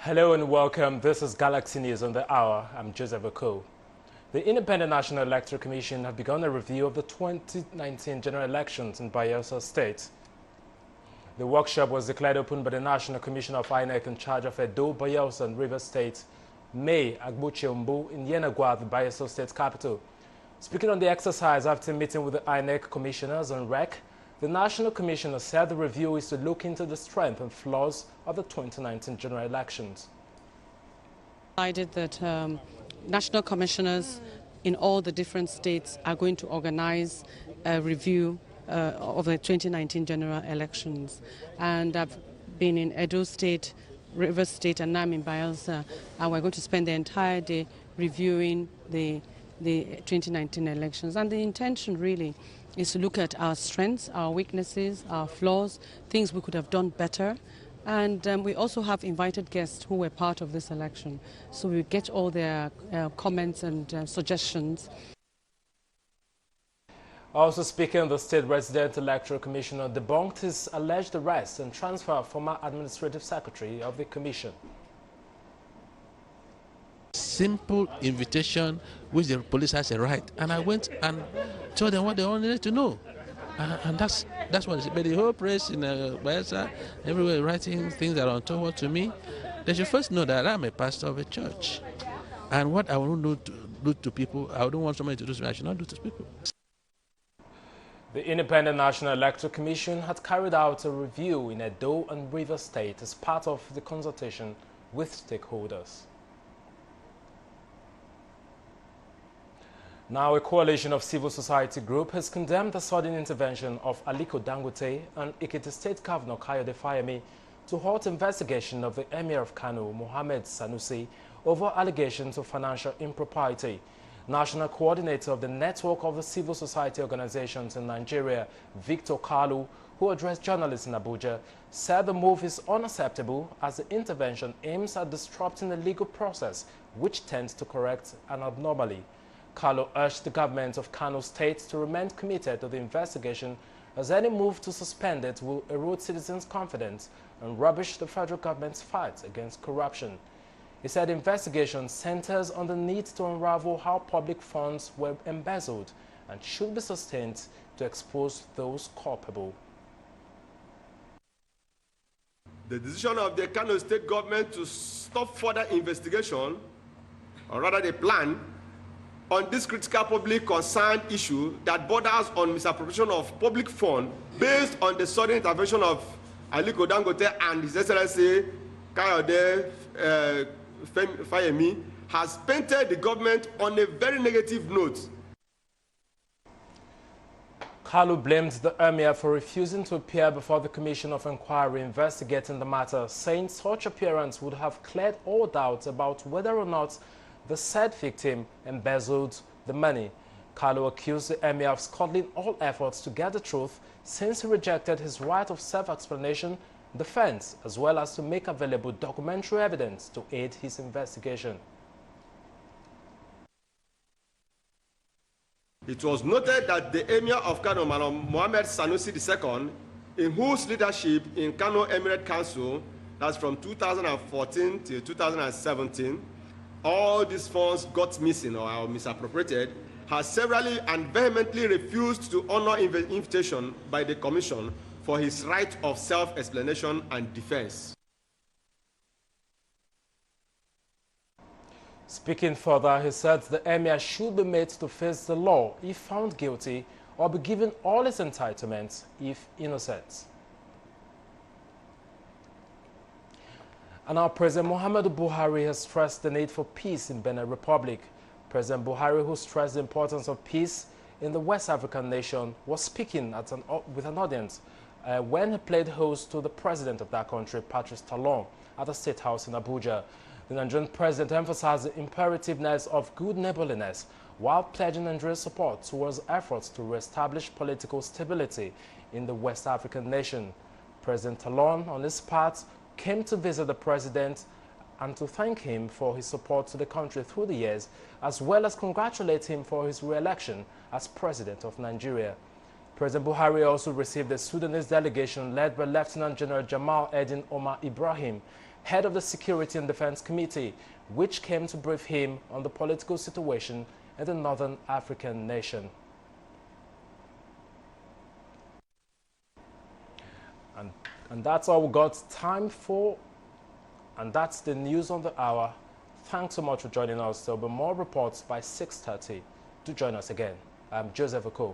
Hello and welcome. This is Galaxy News on the Hour. I'm Joseph Oko. The Independent National Electoral Commission have begun a review of the 2019 general elections in Bayelsa State. The workshop was declared open by the National Commissioner of INEC in charge of Edo, Bayelsa and Rivers State, May Agbucheumbu in Yenagoa, the Bayelsa State capital. Speaking on the exercise after meeting with the INEC commissioners and REC, the National Commissioner said the review is to look into the strength and flaws of the 2019 general elections. Decided that national commissioners in all the different states are going to organize a review of the 2019 general elections. And I've been in Edo State, Rivers State, and now I'm in Bayelsa, and we're going to spend the entire day reviewing the 2019 elections. And the intention really is to look at our strengths, our weaknesses, our flaws, things we could have done better. And we also have invited guests who were part of this election. So we get all their comments and suggestions. Also speaking, the State Resident Electoral Commissioner debunked his alleged arrest and transfer of former Administrative Secretary of the Commission. Simple invitation which the police has a right, and I went and told them what they wanted to know, and that's what it is. But the whole press in Bayelsa, everywhere writing things that are untoward to me, they should first know that I'm a pastor of a church, and what I won't do to people, I don't want somebody to do to me, I should not do to people. The Independent National Electoral Commission had carried out a review in Edo and Rivers State as part of the consultation with stakeholders. Now, a coalition of civil society group has condemned the sudden intervention of Aliko Dangote and Ekiti State Governor Kayode Fayemi to halt investigation of the Emir of Kano, Mohammed Sanusi, over allegations of financial impropriety. National coordinator of the network of the civil society organizations in Nigeria, Victor Kalu, who addressed journalists in Abuja, said the move is unacceptable as the intervention aims at disrupting the legal process, which tends to correct an anomaly. Kalu urged the government of Kano State to remain committed to the investigation, as any move to suspend it will erode citizens' confidence and rubbish the federal government's fight against corruption. He said investigation centers on the need to unravel how public funds were embezzled and should be sustained to expose those culpable. The decision of the Kano State government to stop further investigation, or rather the plan, on this critical public concern issue that borders on misappropriation of public funds based on the sudden intervention of Aliko Dangote and His Excellency Kayode Fayemi, has painted the government on a very negative note. Kalu blamed the Emir for refusing to appear before the Commission of Inquiry investigating the matter, saying such appearance would have cleared all doubts about whether or not the said victim embezzled the money. Kalu accused the Emir of scuttling all efforts to get the truth, since he rejected his right of self-explanation, defense, as well as to make available documentary evidence to aid his investigation. It was noted that the Emir of Kano, Mohammed Sanusi II, in whose leadership in Kano Emirate Council, that's from 2014 to 2017, all these funds got missing or misappropriated, has severally and vehemently refused to honor invitation by the Commission for his right of self-explanation and defense. Speaking further, he said the Emir should be made to face the law if found guilty, or be given all his entitlements if innocent. And now President Muhammadu Buhari has stressed the need for peace in Benin Republic. President Buhari, who stressed the importance of peace in the West African nation, was speaking with an audience when he played host to the president of that country, Patrice Talon, at the State House in Abuja. The Nigerian president emphasized the imperativeness of good neighborliness while pledging Nigeria's support towards efforts to reestablish political stability in the West African nation. President Talon, on his part, came to visit the president and to thank him for his support to the country through the years, as well as congratulate him for his re-election as president of Nigeria. President Buhari also received a Sudanese delegation led by Lieutenant General Jamal Eddin Omar Ibrahim, head of the Security and Defense Committee, which came to brief him on the political situation in the Northern African nation. And that's all we got time for, and that's the news on the hour. Thanks so much for joining us. There'll be more reports by 6:30. Do join us again. I'm Joseph Oko.